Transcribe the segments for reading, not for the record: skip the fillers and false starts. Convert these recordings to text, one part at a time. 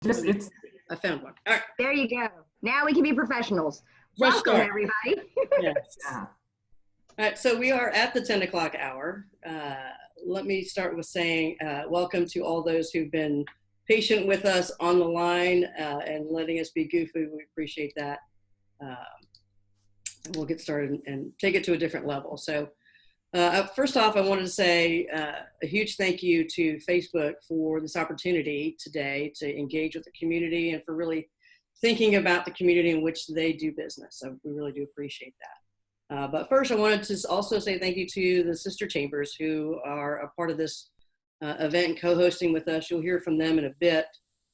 I found one. All right. There you go. Now we can be professionals. Welcome, everybody. Yes. All right, so we are at the 10 o'clock hour. Let me start with saying welcome to all those who've been patient with us on the line and letting us be goofy. We appreciate that. And we'll get started and take it to a different level. So first off, I wanted to say a huge thank you to Facebook for this opportunity today to engage with the community and for really thinking about the community in which they do business. So we really do appreciate that. But first, I wanted to also say thank you to the sister chambers who are a part of this event and co-hosting with us. You'll hear from them in a bit,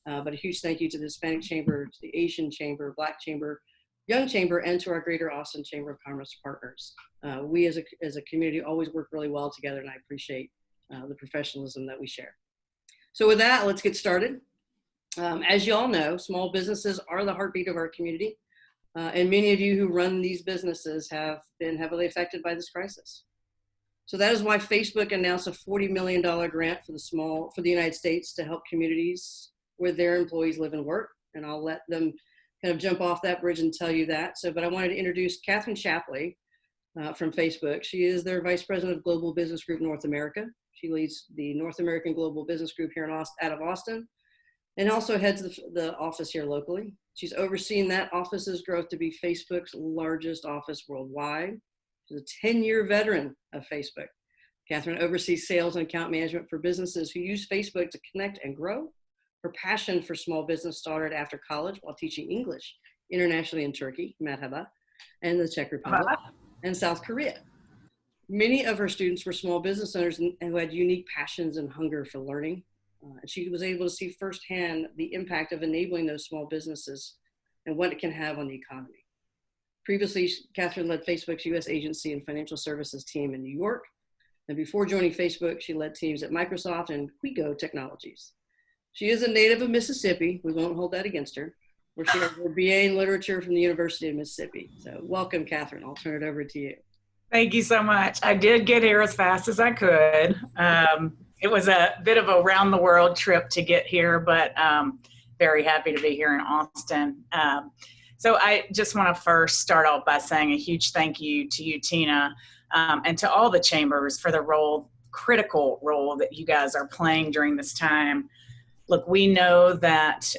but a huge thank you to the Hispanic Chamber, to the Asian Chamber, Black Chamber, Young Chamber, and to our Greater Austin Chamber of Commerce partners. We as a community always work really well together, and I appreciate the professionalism that we share. So with that, let's get started. As you all know, small businesses are the heartbeat of our community, and many of you who run these businesses have been heavily affected by this crisis. So that is why Facebook announced a $40 million grant for the United States to help communities where their employees live and work, and I'll let them kind of jump off that bridge and tell you that. But I wanted to introduce Catherine Shapley from Facebook. She is their Vice President of Global Business Group North America. She leads the North American Global Business Group here out of Austin, and also heads the office here locally. She's overseen that office's growth to be Facebook's largest office worldwide. She's a 10-year veteran of Facebook. Catherine oversees sales and account management for businesses who use Facebook to connect and grow. Her passion for small business started after college while teaching English internationally in Turkey, Merhaba, and the Czech Republic, and South Korea. Many of her students were small business owners who had unique passions and hunger for learning. And she was able to see firsthand the impact of enabling those small businesses and what it can have on the economy. Previously, Catherine led Facebook's U.S. agency and financial services team in New York. And before joining Facebook, she led teams at Microsoft and Quigo Technologies. She is a native of Mississippi. We won't hold that against her, where she has her BA in literature from the University of Mississippi. So welcome, Catherine. I'll turn it over to you. Thank you so much. I did get here as fast as I could. It was a bit of a round the world trip to get here, but very happy to be here in Austin. So I just want to first start off by saying a huge thank you to you, Tina, and to all the chambers for the critical role that you guys are playing during this time. Look, we know that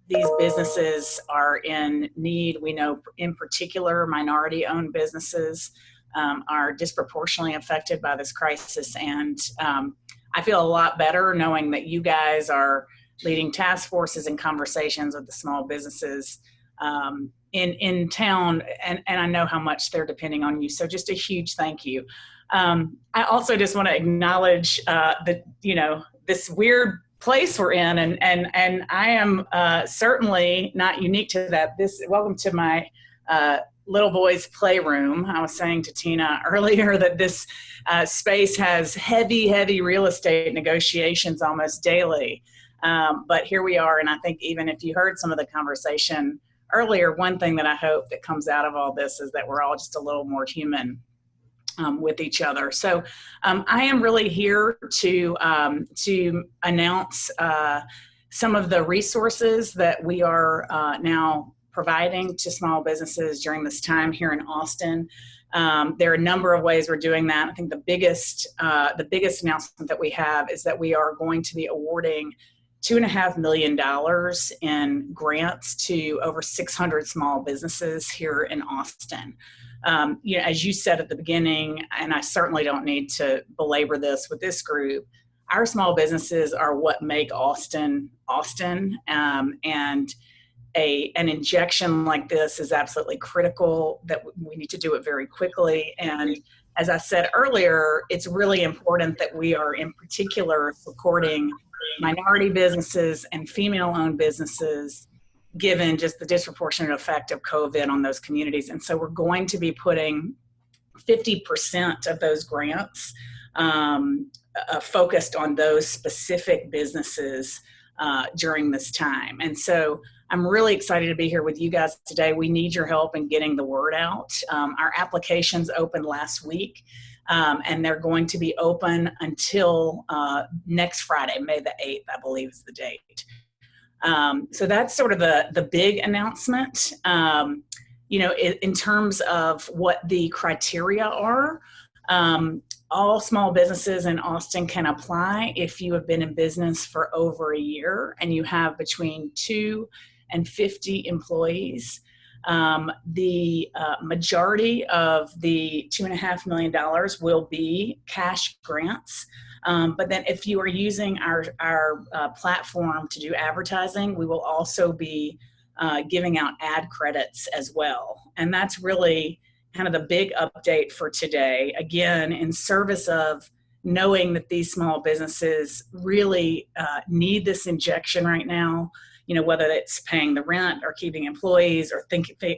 these businesses are in need. We know in particular minority-owned businesses are disproportionately affected by this crisis. And I feel a lot better knowing that you guys are leading task forces and conversations with the small businesses in town. And I know how much they're depending on you. So just a huge thank you. I also just want to acknowledge this weird place we're in. And I am certainly not unique to that. Welcome to my little boy's playroom. I was saying to Tina earlier that this space has heavy real estate negotiations almost daily. But here we are. And I think even if you heard some of the conversation earlier, one thing that I hope that comes out of all this is that we're all just a little more human with each other. So I am really here to announce some of the resources that we are now providing to small businesses during this time here in Austin. There are a number of ways we're doing that. I think the biggest announcement that we have is that we are going to be awarding $2.5 million in grants to over 600 small businesses here in Austin. As you said at the beginning, and I certainly don't need to belabor this with this group, our small businesses are what make Austin, and an injection like this is absolutely critical, that we need to do it very quickly. And as I said earlier, it's really important that we are in particular supporting minority businesses and female-owned businesses, given just the disproportionate effect of COVID on those communities. And so we're going to be putting 50% of those grants focused on those specific businesses during this time. And so I'm really excited to be here with you guys today. We need your help in getting the word out. Our applications opened last week, and they're going to be open until next Friday, May the 8th, I believe is the date. So that's sort of the big announcement. In terms of what the criteria are, all small businesses in Austin can apply if you have been in business for over a year and you have between 2 and 50 employees. The majority of the $2.5 million will be cash grants. But then if you are using our platform to do advertising, we will also be giving out ad credits as well. And that's really kind of the big update for today. Again, in service of knowing that these small businesses really need this injection right now, whether it's paying the rent or keeping employees or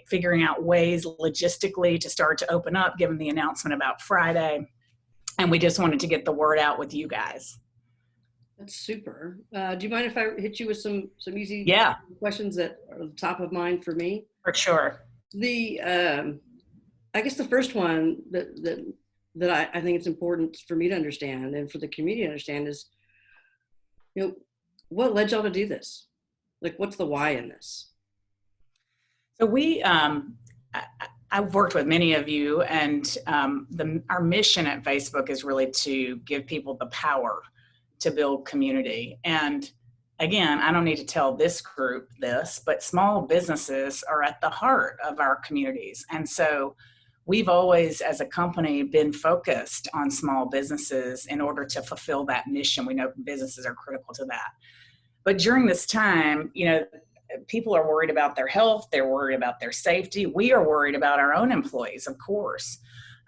figuring out ways logistically to start to open up, given the announcement about Friday. And we just wanted to get the word out with you guys. That's super. Do you mind if I hit you with some easy questions that are top of mind for me? For sure. I guess the first one that I think it's important for me to understand and for the community to understand is, what led y'all to do this? Like, what's the why in this? So I've worked with many of you, and our mission at Facebook is really to give people the power to build community. And again, I don't need to tell this group this, but small businesses are at the heart of our communities. And so we've always, as a company, been focused on small businesses in order to fulfill that mission. We know businesses are critical to that. But during this time, people are worried about their health. They're worried about their safety. We are worried about our own employees, of course.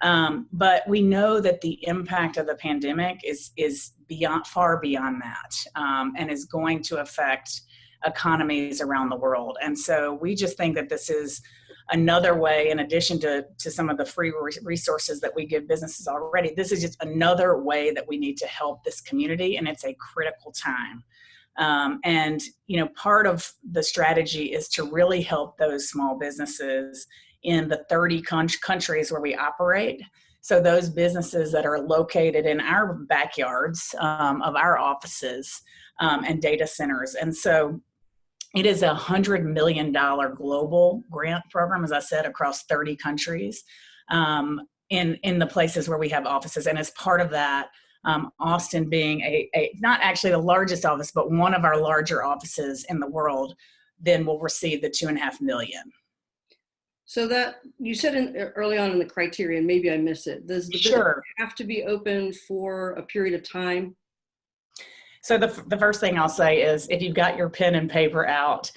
But we know that the impact of the pandemic is far beyond that, and is going to affect economies around the world. And so we just think that this is another way, in addition to some of the free resources that we give businesses already, this is just another way that we need to help this community, and it's a critical time. And part of the strategy is to really help those small businesses in the 30 countries where we operate. So those businesses that are located in our backyards of our offices and data centers. And so it is $100 million global grant program, as I said, across 30 countries in the places where we have offices. And as part of that, Austin being not actually the largest office, but one of our larger offices in the world, then will receive the $2.5 million. So that you said early on in the criteria, and maybe I missed it. Does the business have to be open for a period of time? So the first thing I'll say is, if you've got your pen and paper out,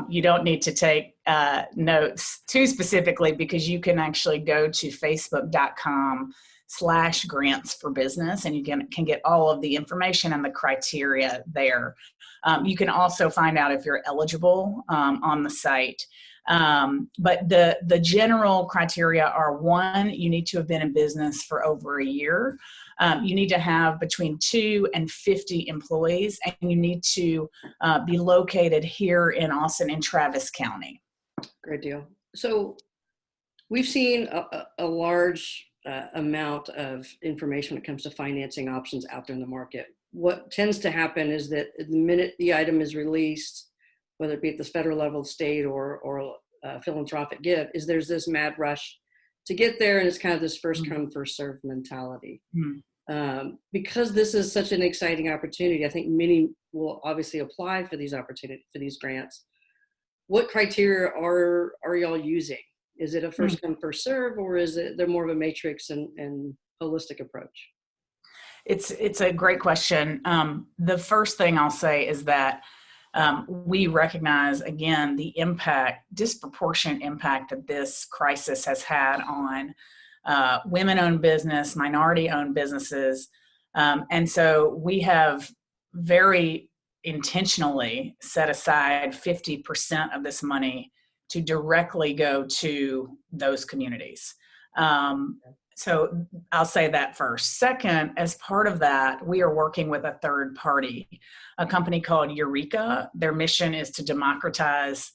you don't need to take notes too specifically, because you can actually go to facebook.com/grants for business, and you can get all of the information and the criteria there. You can also find out if you're eligible on the site. But the general criteria are: 1, you need to have been in business for over a year. You need to have between 2 and 50 employees, and you need to be located here in Austin in Travis County. Great deal. So we've seen a large amount of information when it comes to financing options out there in the market. What tends to happen is that the minute the item is released, whether it be at the federal level, state, or philanthropic give, is there's this mad rush to get there, and it's kind of this first come, first served mentality. Because this is such an exciting opportunity, I think many will obviously apply for these opportunities, for these grants. What criteria are y'all using? Is it a first come, first serve, or is there more of a matrix and holistic approach? It's a great question. The first thing I'll say is that we recognize, again, the disproportionate impact that this crisis has had on women-owned business, minority-owned businesses. And so we have very intentionally set aside 50% of this money to directly go to those communities. So I'll say that first. Second, as part of that, we are working with a third party, a company called Eureka. Their mission is to democratize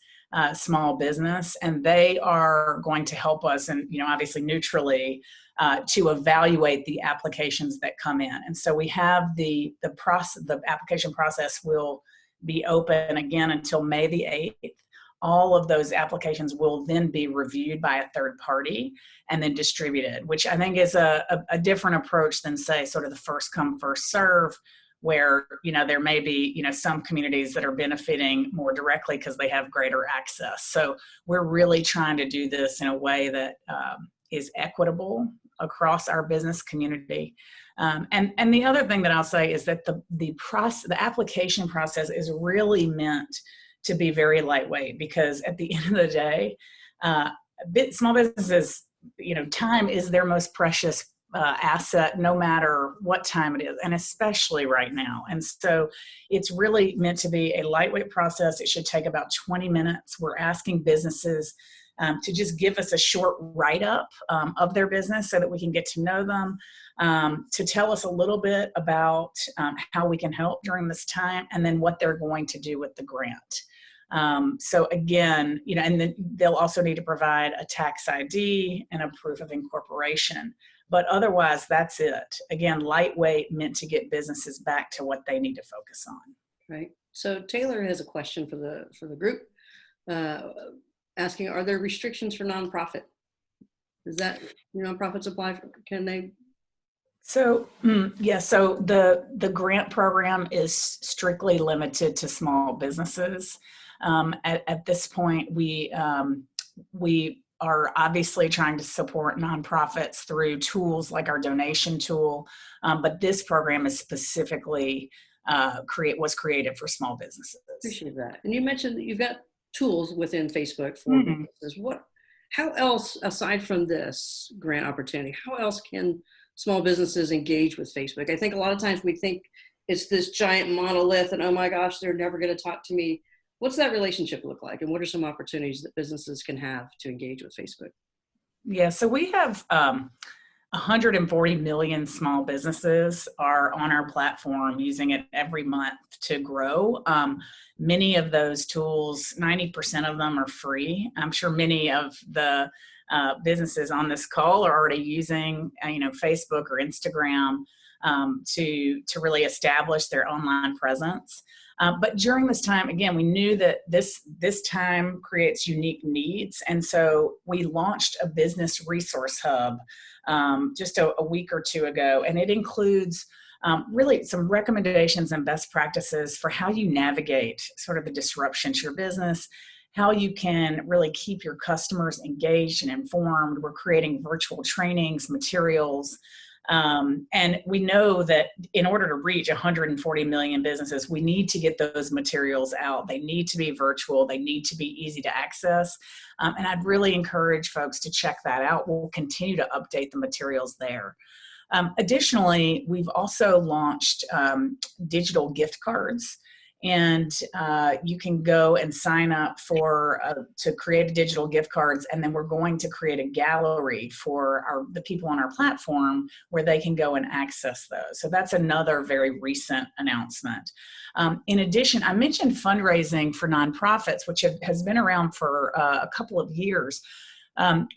small business, and they are going to help us, and obviously neutrally, to evaluate the applications that come in. And so we have the application process will be open again until May the 8th. All of those applications will then be reviewed by a third party and then distributed, which I think is a different approach than, say, sort of the first come, first serve, where, there may be, some communities that are benefiting more directly because they have greater access. So we're really trying to do this in a way that is equitable across our business community. And the other thing that I'll say is that the application process is really meant to be very lightweight, because at the end of the day, small businesses, time is their most precious asset, no matter what time it is, and especially right now. And so it's really meant to be a lightweight process. It should take about 20 minutes. We're asking businesses to just give us a short write-up of their business so that we can get to know them, to tell us a little bit about how we can help during this time, and then what they're going to do with the grant. So again, and then they'll also need to provide a tax ID and a proof of incorporation. But otherwise, that's it. Again, lightweight, meant to get businesses back to what they need to focus on. Right. So Taylor has a question for the group, asking, are there restrictions for nonprofit? Is that nonprofits apply for? Can they? So so the grant program is strictly limited to small businesses. At this point, we are obviously trying to support nonprofits through tools like our donation tool, but this program is specifically was created for small businesses. Appreciate that. And you mentioned that you've got tools within Facebook for businesses. How else, aside from this grant opportunity, how else can small businesses engage with Facebook? I think a lot of times we think it's this giant monolith and, oh my gosh, they're never going to talk to me. What's that relationship look like? And what are some opportunities that businesses can have to engage with Facebook? Yeah, so we have 140 million small businesses are on our platform using it every month to grow. Many of those tools, 90% of them are free. I'm sure many of the businesses on this call are already using, Facebook or Instagram to really establish their online presence. But during this time, again, we knew that this time creates unique needs. And so we launched a business resource hub just a week or two ago. And it includes really some recommendations and best practices for how you navigate sort of the disruption to your business, how you can really keep your customers engaged and informed. We're creating virtual trainings, materials. And we know that in order to reach 140 million businesses, we need to get those materials out. They need to be virtual. They need to be easy to access. And I'd really encourage folks to check that out. We'll continue to update the materials there. Additionally, we've also launched digital gift cards. And you can go and sign up to create digital gift cards, and then we're going to create a gallery for the people on our platform where they can go and access those. So that's another very recent announcement. In addition, I mentioned fundraising for nonprofits, which has been around for a couple of years.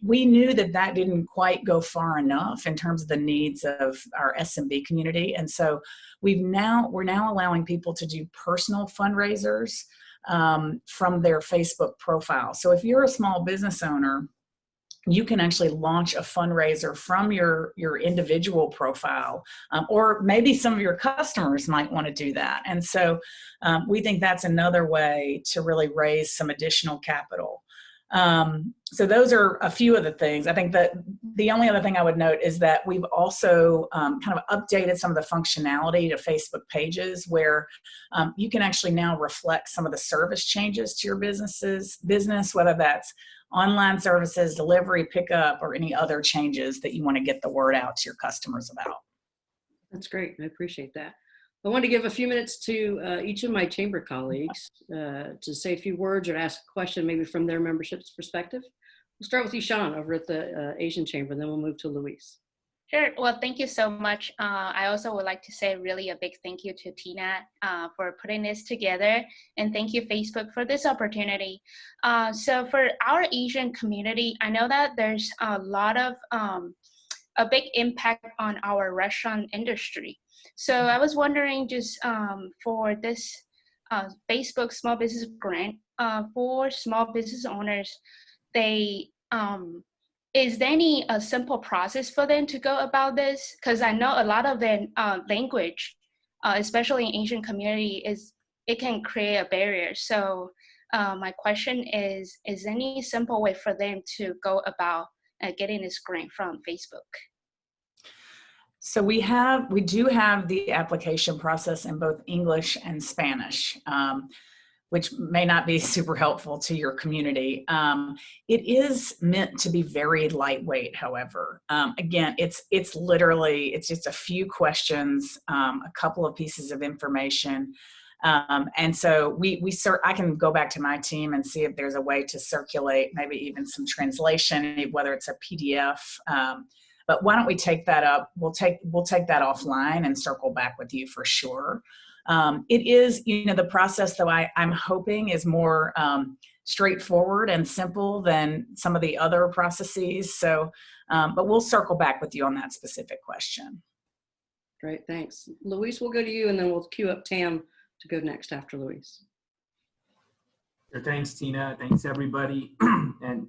We knew that didn't quite go far enough in terms of the needs of our SMB community. And so we're now allowing people to do personal fundraisers from their Facebook profile. So if you're a small business owner, you can actually launch a fundraiser from your individual profile, or maybe some of your customers might want to do that. And so we think that's another way to really raise some additional capital. So those are a few of the things. I think that the only other thing I would note is that we've also kind of updated some of the functionality to Facebook pages, where you can actually now reflect some of the service changes to your business, whether that's online services, delivery, pickup, or any other changes that you want to get the word out to your customers about. That's great. I appreciate that. I want to give a few minutes to each of my chamber colleagues to say a few words or ask a question maybe from their membership's perspective. We'll start with you, Sean, over at the Asian Chamber, and then we'll move to Luis. Sure. Well, thank you so much. I also would like to say really a big thank you to Tina for putting this together, and thank you, Facebook, for this opportunity. So for our Asian community, I know that there's a lot of a big impact on our restaurant industry. So I was wondering, just for this Facebook Small Business Grant for small business owners, they is there any simple process for them to go about this? Because I know a lot of the language, especially in Asian community, it can create a barrier. So my question is there any simple way for them to go about getting this grant from Facebook? So we do have the application process in both English and Spanish, which may not be super helpful to your community. It is meant to be very lightweight, however. Again, it's just a few questions, a couple of pieces of information. And so I can go back to my team and see if there's a way to circulate maybe even some translation, whether it's a PDF. But why don't we take that up? We'll take that offline and circle back with you for sure. It is, the process though I'm hoping is more straightforward and simple than some of the other processes. So, but we'll circle back with you on that specific question. Great, thanks. Luis, we'll go to you and then we'll queue up Tam to go next after Luis. Sure, thanks, Tina. Thanks, everybody. And,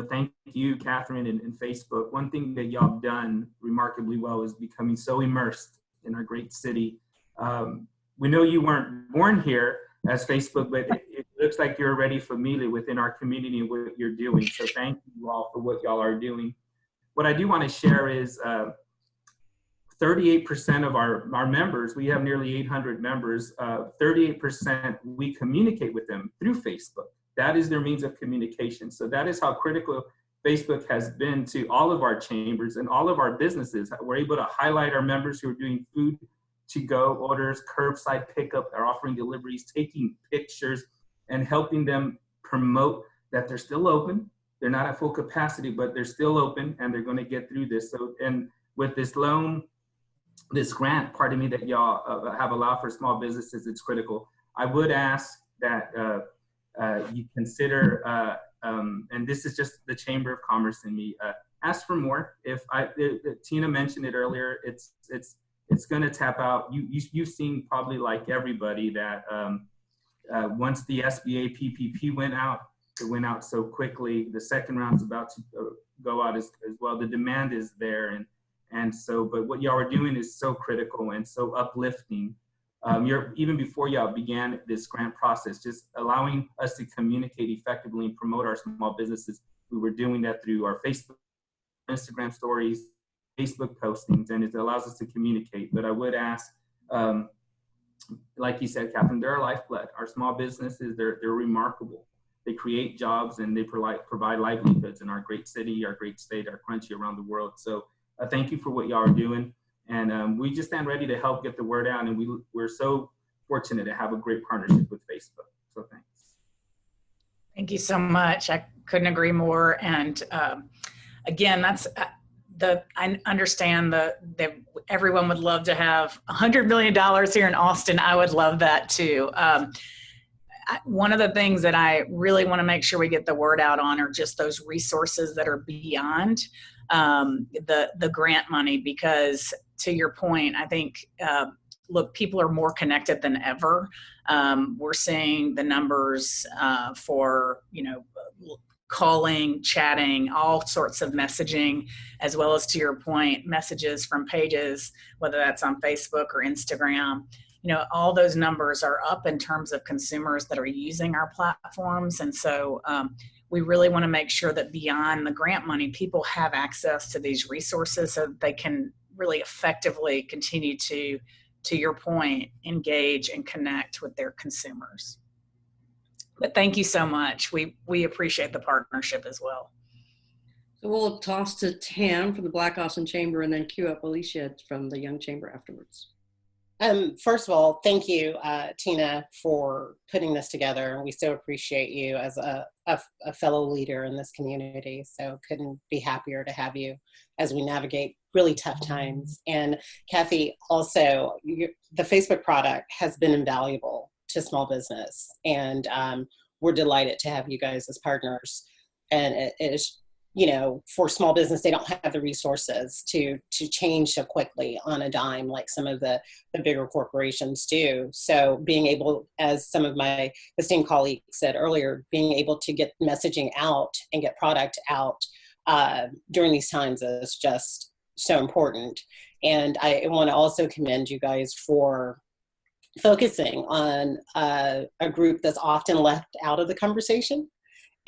thank you, Catherine, and Facebook. One thing that y'all have done remarkably well is becoming so immersed in our great city. We know you weren't born here as Facebook, but it looks like you're already familiar within our community and what you're doing. So thank you all for what y'all are doing. What I do want to share is 38% of our members, we have nearly 800 members, 38% we communicate with them through Facebook. That is their means of communication. So that is how critical Facebook has been to all of our chambers and all of our businesses. We're able to highlight our members who are doing food to-go orders, curbside pickup, are offering deliveries, taking pictures, and helping them promote that they're still open. They're not at full capacity, but they're still open and they're going to get through this. So, and with this grant, that y'all have allowed for small businesses, it's critical. I would ask that you consider, and this is just the Chamber of Commerce in me, ask for more. Tina mentioned it earlier, it's going to tap out. You've seen probably like everybody that once the SBA PPP went out, it went out so quickly. The second round's about to go out as well. The demand is there, and so, but what y'all are doing is so critical and so uplifting. Even before y'all began this grant process, just allowing us to communicate effectively and promote our small businesses. We were doing that through our Facebook, Instagram stories, Facebook postings, and it allows us to communicate. But I would ask, like you said, Catherine, they're our lifeblood. Our small businesses, they're remarkable. They create jobs and they provide livelihoods in our great city, our great state, our country, around the world. So thank you for what y'all are doing. And we just stand ready to help get the word out. And we're so fortunate to have a great partnership with Facebook. So thanks. Thank you so much. I couldn't agree more. And again, I understand that everyone would love to have $100 million here in Austin. I would love that too. One of the things that I really want to make sure we get the word out on are just those resources that are beyond the grant money, because to your point, I think, look, people are more connected than ever. We're seeing the numbers for, calling, chatting, all sorts of messaging, as well as, to your point, messages from pages, whether that's on Facebook or Instagram. All those numbers are up in terms of consumers that are using our platforms. And so we really want to make sure that beyond the grant money, people have access to these resources so that they can really effectively continue to your point, engage and connect with their consumers. But thank you so much. We appreciate the partnership as well. So we'll toss to Tam from the Black Austin Chamber and then queue up Alicia from the Young Chamber afterwards. First of all, thank you, Tina, for putting this together. We so appreciate you as a fellow leader in this community. So couldn't be happier to have you as we navigate really tough times. And Kathy, also, the Facebook product has been invaluable to small business. And we're delighted to have you guys as partners. And it is for small business, they don't have the resources to change so quickly on a dime like some of the bigger corporations do. So being able, as some of my esteemed colleagues said earlier, being able to get messaging out and get product out during these times is just so important. And I want to also commend you guys for focusing on a group that's often left out of the conversation.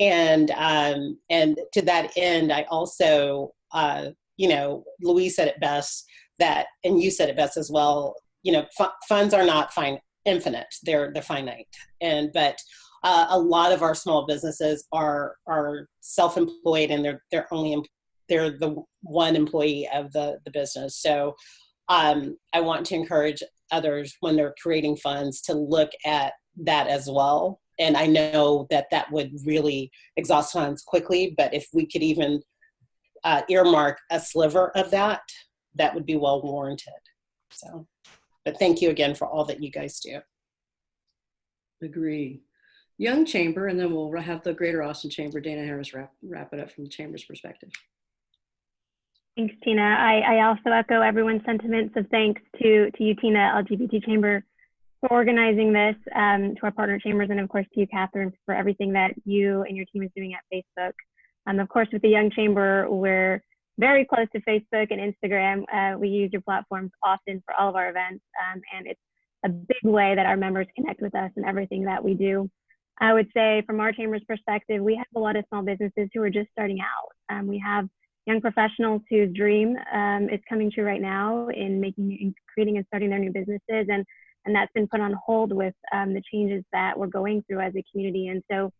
And to that end, I also, Louise said it best and you said it best as well. Funds are not infinite; they're finite. But a lot of our small businesses are self-employed, and they're the one employee of the business. So I want to encourage others when they're creating funds to look at that as well. And I know that would really exhaust funds quickly, but if we could even earmark a sliver of that would be well warranted. So, but thank you again for all that you guys do. Agree. Young Chamber, and then we'll have the Greater Austin Chamber. Dana Harris wrap it up from the Chamber's perspective. Thanks, Tina. I also echo everyone's sentiments of thanks to you, Tina, LGBT Chamber, for organizing this, to our partner chambers, and of course to you, Catherine, for everything that you and your team is doing at Facebook. Of course, with the Young Chamber, we're very close to Facebook and Instagram. We use your platforms often for all of our events, and it's a big way that our members connect with us and everything that we do. I would say from our chamber's perspective, we have a lot of small businesses who are just starting out. We have young professionals whose dream is coming true right now in creating and starting their new businesses, and that's been put on hold with the changes that we're going through as a community. And so,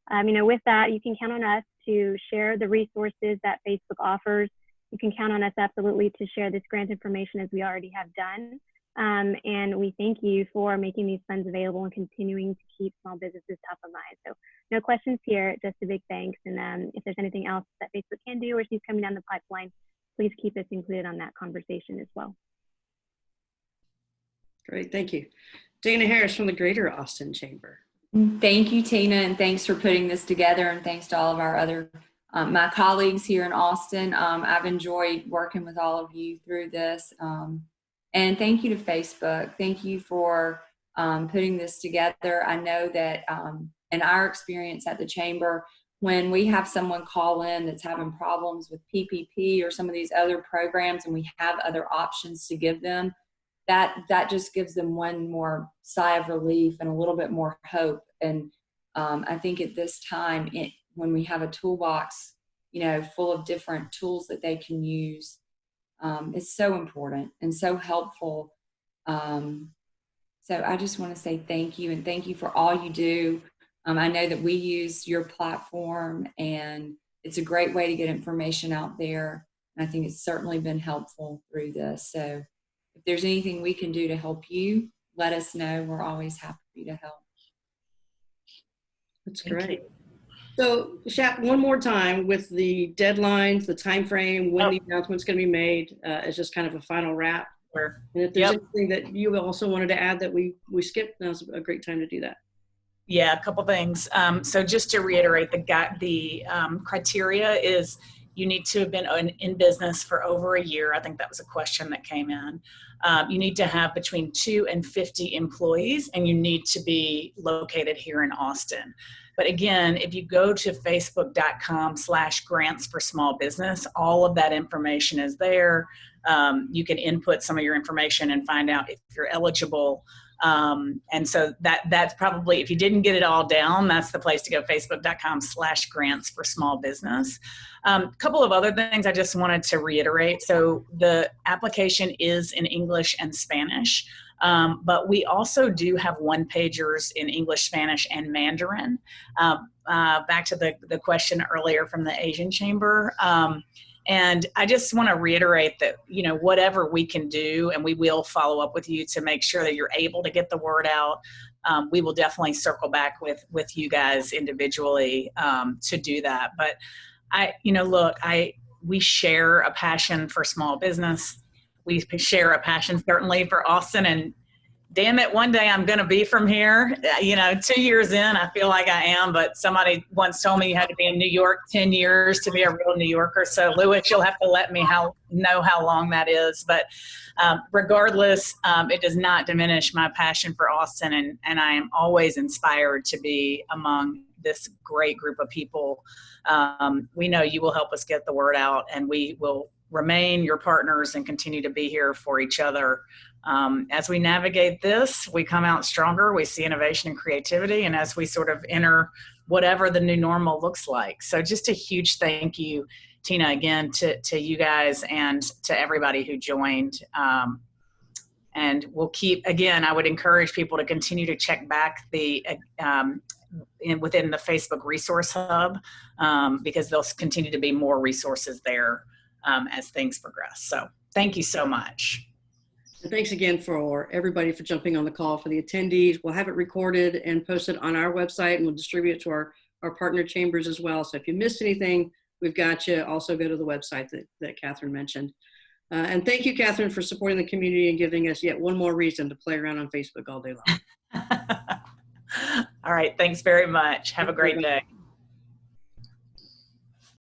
with that, you can count on us to share the resources that Facebook offers. You can count on us absolutely to share this grant information as we already have done. And we thank you for making these funds available and continuing to keep small businesses top of mind. So no questions here, just a big thanks. And if there's anything else that Facebook can do or sees coming down the pipeline, please keep us included on that conversation as well. Great, thank you. Dana Harris from the Greater Austin Chamber. Thank you, Tina, and thanks for putting this together, and thanks to all of our other my colleagues here in Austin. I've enjoyed working with all of you through this, and thank you to Facebook. Thank you for putting this together. I know that in our experience at the Chamber, when we have someone call in that's having problems with PPP or some of these other programs, and we have other options to give them, that just gives them one more sigh of relief and a little bit more hope. And I think at this time, when we have a toolbox, full of different tools that they can use, it's so important and so helpful. So I just want to say thank you, and thank you for all you do. I know that we use your platform, and it's a great way to get information out there. And I think it's certainly been helpful through this. So if there's anything we can do to help you, let us know. We're always happy to help. That's great. So, Shap, one more time with the deadlines, the time frame, when the announcement's going to be made, as just kind of a final wrap. Sure. And if there's anything that you also wanted to add that we skipped, now's a great time to do that. Yeah, a couple things. So just to reiterate, the criteria is you need to have been in business for over a year. I think that was a question that came in. You need to have between 2 and 50 employees, and you need to be located here in Austin. But again, if you go to facebook.com/grants for small business, all of that information is there. You can input some of your information and find out if you're eligible. And so that's probably, if you didn't get it all down, that's the place to go, facebook.com/grants for small business. A couple of other things I just wanted to reiterate. So the application is in English and Spanish, but we also do have one-pagers in English, Spanish, and Mandarin. Back to the question earlier from the Asian Chamber. And I just want to reiterate that, whatever we can do, and we will follow up with you to make sure that you're able to get the word out. We will definitely circle back with you guys individually to do that. But we share a passion for small business. We share a passion certainly for Austin, and damn it, one day I'm going to be from here. 2 years in, I feel like I am, but somebody once told me you had to be in New York 10 years to be a real New Yorker. So Lewis, you'll have to let me know how long that is. But regardless, it does not diminish my passion for Austin. And I am always inspired to be among this great group of people. We know you will help us get the word out, and we will remain your partners and continue to be here for each other. As we navigate this, we come out stronger. We see innovation and creativity, and as we sort of enter whatever the new normal looks like. So just a huge thank you, Tina, again, to you guys and to everybody who joined. And we'll keep, again, I would encourage people to continue to check back within the Facebook Resource Hub, because there'll continue to be more resources there as things progress. So thank you so much. And thanks again for everybody for jumping on the call. For the attendees, we'll have it recorded and posted on our website, and we'll distribute it to our partner chambers as well. So if you missed anything, we've got you. Also go to the website that Catherine mentioned. And thank you, Catherine, for supporting the community and giving us yet one more reason to play around on Facebook all day long. All right. Thanks very much. Have a great day.